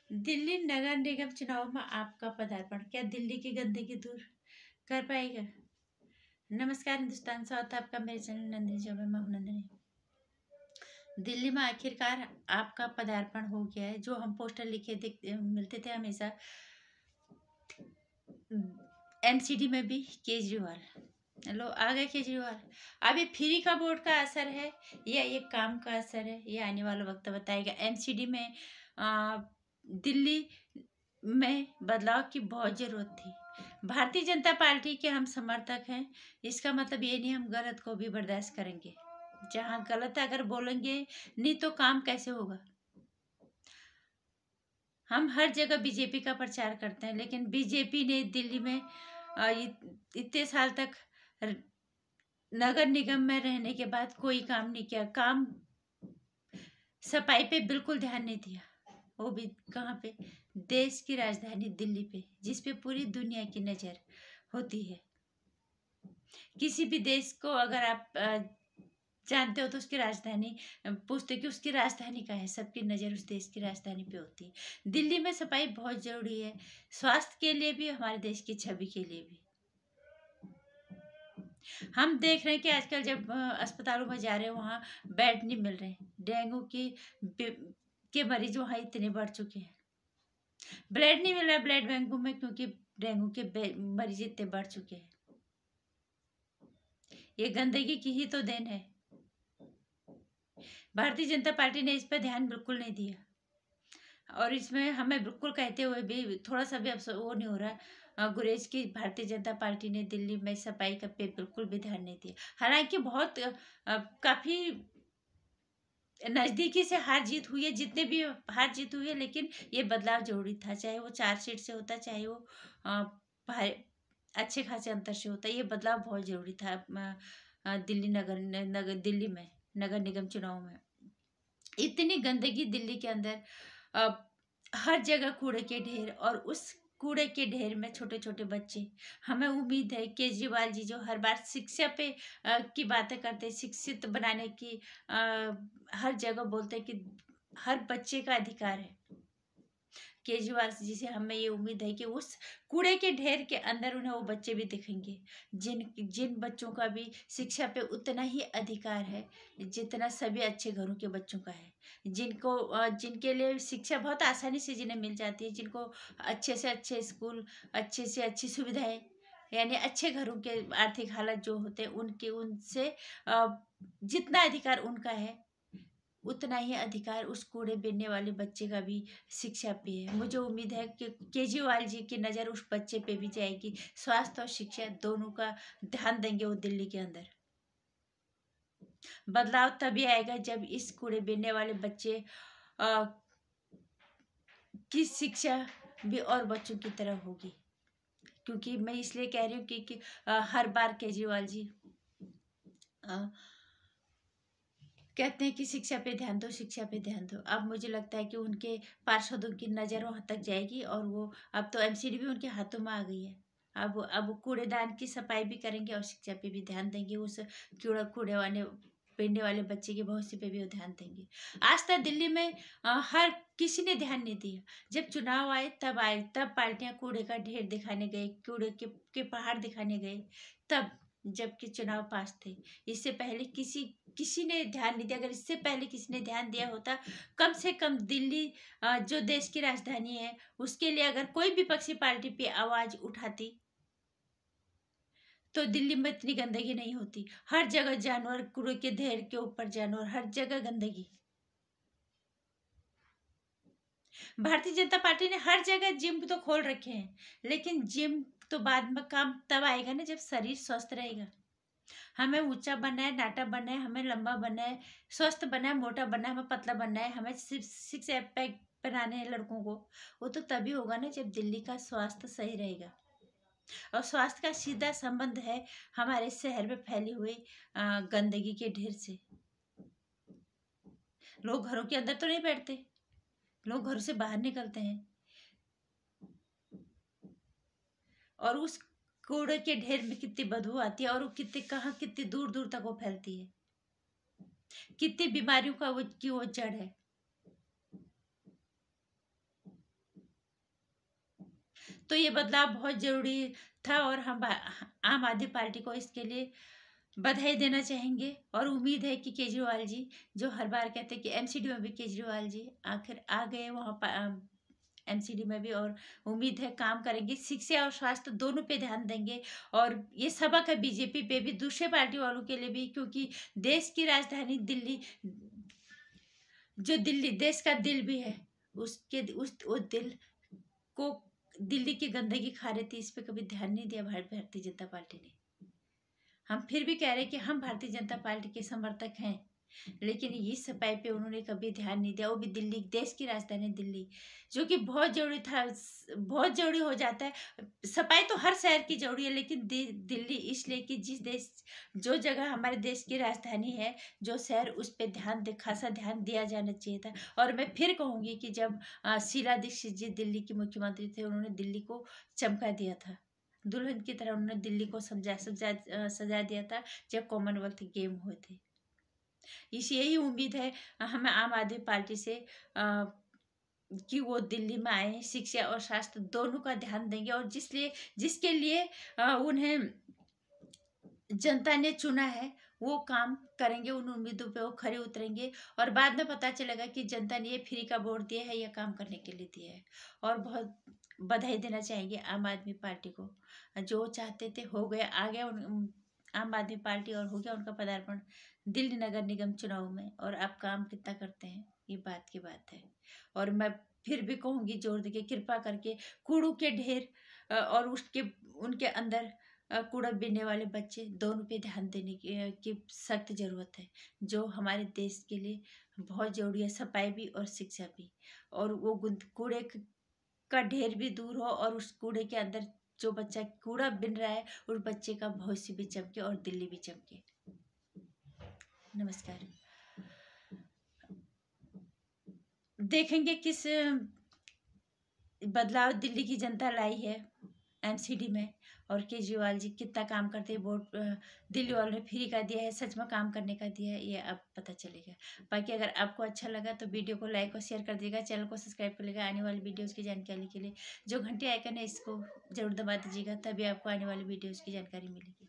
दिल्ली नगर निगम चुनाव में आपका पदार्पण क्या दिल्ली की गंदगी दूर कर पाएगा? नमस्कार हिंदुस्तान, स्वागत है आपका मेरे चैनल नंदिनी जो मैं हूं नंदिनी। दिल्ली में आखिरकार आपका पदार्पण हो गया है। जो हम पोस्टर लिखे मिलते थे हमेशा, एमसीडी में भी केजरीवाल। हेलो, आ गए केजरीवाल। अब ये फ्री का वोट का असर है या ये काम का असर है, ये आने वाला वक्त बताएगा। एमसीडी में दिल्ली में बदलाव की बहुत जरूरत थी। भारतीय जनता पार्टी के हम समर्थक हैं, इसका मतलब ये नहीं हम गलत को भी बर्दाश्त करेंगे। जहाँ गलत अगर बोलेंगे नहीं तो काम कैसे होगा? हम हर जगह बीजेपी का प्रचार करते हैं, लेकिन बीजेपी ने दिल्ली में इतने साल तक नगर निगम में रहने के बाद कोई काम नहीं किया। काम सफाई पे बिल्कुल ध्यान नहीं दिया। वो भी कहाँ पे? देश की राजधानी दिल्ली पे, जिस पे पूरी दुनिया की नज़र होती है। किसी भी देश को अगर आप जानते हो तो उसकी राजधानी पूछते कि उसकी राजधानी कहाँ है, सबकी नज़र उस देश की राजधानी पे होती है। दिल्ली में सफाई बहुत ज़रूरी है, स्वास्थ्य के लिए भी, हमारे देश की छवि के लिए भी। हम देख रहे हैं कि आजकल जब अस्पतालों में जा रहे हैं वहाँ बेड नहीं मिल रहे। डेंगू के मरीज वहाँ इतने बढ़ चुके हैं। ब्लड नहीं मिल रहा ब्लड बैंकों में, क्योंकि डेंगू के मरीज इतने बढ़ चुके हैं। ये गंदगी की ही तो देन है। भारतीय जनता पार्टी ने इस पर ध्यान बिल्कुल नहीं दिया, और इसमें हमें बिल्कुल कहते हुए भी थोड़ा सा भी अफसोस वो नहीं हो रहा गुरेज की भारतीय जनता पार्टी ने दिल्ली में सफाई का पे बिल्कुल भी ध्यान नहीं दिया। हालांकि बहुत काफी नजदीकी से हार जीत हुई है, जितने भी हार जीत हुई है, लेकिन ये बदलाव जरूरी था। चाहे वो 4 सीट से होता, चाहे वो अच्छे खासे अंतर से होता, ये बदलाव बहुत जरूरी था। दिल्ली में नगर निगम चुनाव में इतनी गंदगी दिल्ली के अंदर, हर जगह कूड़े के ढेर, और उस कूड़े के ढेर में छोटे छोटे बच्चे। हमें उम्मीद है केजरीवाल जी जो हर बार शिक्षा पे की बातें करते, शिक्षित बनाने की हर जगह बोलते हैं कि हर बच्चे का अधिकार है। केजरीवाल जी से हमें ये उम्मीद है कि उस कूड़े के ढेर के अंदर उन्हें वो बच्चे भी दिखेंगे जिन बच्चों का भी शिक्षा पे उतना ही अधिकार है जितना सभी अच्छे घरों के बच्चों का है, जिनके लिए शिक्षा बहुत आसानी से जिन्हें मिल जाती है, जिनको अच्छे से अच्छे स्कूल, अच्छे से अच्छी सुविधाएं, यानी अच्छे घरों के आर्थिक हालत जो होते हैं उनसे जितना अधिकार उनका है उतना ही अधिकार उस कूड़े बीनने वाले बच्चे का भी शिक्षा पे है। मुझे उम्मीद है कि केजरीवाल जी की नज़र उस बच्चे पे भी जाएगी। स्वास्थ्य और शिक्षा दोनों का ध्यान देंगे वो दिल्ली के अंदर। बदलाव तभी आएगा जब इस कूड़े बीनने वाले बच्चे की शिक्षा भी और बच्चों की तरह होगी। क्योंकि मैं इसलिए कह रही हूँ कि हर बार केजरीवाल जी कहते हैं कि शिक्षा पे ध्यान दो, शिक्षा पे ध्यान दो। अब मुझे लगता है कि उनके पार्षदों की नज़र वहाँ तक जाएगी, और वो अब तो एमसीडी भी उनके हाथों में आ गई है। अब कूड़ेदान की सफाई भी करेंगे और शिक्षा पे भी ध्यान देंगे। उस कूड़े वाले पीने वाले बच्चे के भविष्य पे भी वो ध्यान देंगे। आज तक दिल्ली में हर किसी ने ध्यान नहीं दिया। जब चुनाव आए तब पार्टियां कूड़े का ढेर दिखाने गए, कूड़े के पहाड़ दिखाने गए, तब जबकि चुनाव पास थे। इससे पहले किसी ने ध्यान नहीं दिया। अगर इससे पहले किसी ने ध्यान दिया होता, कम से कम दिल्ली जो देश की राजधानी है उसके लिए अगर कोई विपक्षी पार्टी पे आवाज उठाती तो दिल्ली में इतनी गंदगी नहीं होती। हर जगह जानवर, कूड़े के ढेर के ऊपर जानवर, हर जगह गंदगी। भारतीय जनता पार्टी ने हर जगह जिम तो खोल रखे हैं, लेकिन जिम तो बाद में काम तब आएगा ना जब शरीर स्वस्थ रहेगा। हमें ऊंचा बनना है, नाटा बनना है, हमें लंबा बनना है, स्वस्थ बनना है, मोटा बनना है, हमें पतला बनना है, हमें सिर्फ 6 पैक बनाने हैं लड़कों को। वो तो तभी होगा ना जब दिल्ली का स्वास्थ्य सही रहेगा। और स्वास्थ्य का सीधा संबंध है हमारे शहर में फैली हुई गंदगी के ढेर से। लोग घरों के अंदर तो नहीं बैठते, लोग घरों से बाहर निकलते हैं, और उस कूड़े के ढेर में कितनी बदबू आती है, और वो कितनी दूर दूर तक वो फैलती है। कितनी बीमारियों का वो जड़ है। तो ये बदलाव बहुत ज़रूरी था और हम आम आदमी पार्टी को इसके लिए बधाई देना चाहेंगे। और उम्मीद है कि केजरीवाल जी, जो हर बार कहते हैं कि एमसीडी में भी केजरीवाल जी आखिर आ गए वहाँ पर एमसीडी में भी, और उम्मीद है काम करेंगे, शिक्षा और स्वास्थ्य दोनों पे ध्यान देंगे। और ये सबक है बीजेपी पे भी, दूसरे पार्टी वालों के लिए भी, क्योंकि देश की राजधानी दिल्ली, जो दिल्ली देश का दिल भी है, उसके उस दिल को दिल्ली की गंदगी खा रही थी, इस पे कभी ध्यान नहीं दिया भारतीय जनता पार्टी ने। हम फिर भी कह रहे हैं कि हम भारतीय जनता पार्टी के समर्थक हैं, लेकिन इस सफाई पे उन्होंने कभी ध्यान नहीं दिया, वो भी दिल्ली, देश की राजधानी दिल्ली, जो कि बहुत जरूरी था, बहुत जरूरी हो जाता है। सफाई तो हर शहर की जरूरी है, लेकिन दिल्ली इसलिए कि जिस देश, जो जगह हमारे देश की राजधानी है, जो शहर, उस पर ध्यान खासा ध्यान दिया जाना चाहिए था। और मैं फिर कहूँगी कि जब शीला दीक्षित जी दिल्ली की मुख्यमंत्री थे, उन्होंने दिल्ली को चमका दिया था, दुल्हन की तरह उन्होंने दिल्ली को सजा दिया था जब कॉमनवेल्थ गेम हुए थे। इस यही उम्मीद है हमें आम आदमी पार्टी से कि वो दिल्ली में आए, शिक्षा और स्वास्थ्य दोनों का ध्यान देंगे, और जिसके लिए उन्हें जनता ने चुना है, वो काम करेंगे, उन उम्मीदों पे वो खरे उतरेंगे। और बाद में पता चलेगा कि जनता ने ये फ्री का वोट दिया है या काम करने के लिए दिया है। और बहुत बधाई देना चाहेंगे आम आदमी पार्टी को, जो चाहते थे हो गया, आ गया आम आदमी पार्टी, और हो गया उनका पदार्पण दिल्ली नगर निगम चुनाव में। और आप काम कितना करते हैं, ये बात की बात है। और मैं फिर भी कहूँगी जोर देके, कृपा करके कूड़ों के ढेर और उनके अंदर कूड़ा बीनने वाले बच्चे, दोनों पे ध्यान देने की सख्त ज़रूरत है, जो हमारे देश के लिए बहुत ज़रूरी है, सफाई भी और शिक्षा भी। और वो कूड़े का ढेर भी दूर हो, और उस कूड़े के अंदर जो बच्चा कूड़ा बिन रहा है, उस बच्चे का भविष्य भी चमके और दिल्ली भी चमके। नमस्कार। देखेंगे किस बदलाव दिल्ली की जनता लाई है एमसीडी में, और केजरीवाल जी कितना काम करते हैं। वोट दिल्ली वालों ने फ्री का दिया है, सच में काम करने का दिया है, ये अब पता चलेगा। बाकी अगर आपको अच्छा लगा तो वीडियो को लाइक और शेयर कर दीजिएगा, चैनल को सब्सक्राइब कर लीजिएगा आने वाली वीडियोज़ की जानकारी के लिए। जो घंटे आइकन है, इसको जरूर दबा दीजिएगा, तभी आपको आने वाली वीडियोज़ की जानकारी मिलेगी।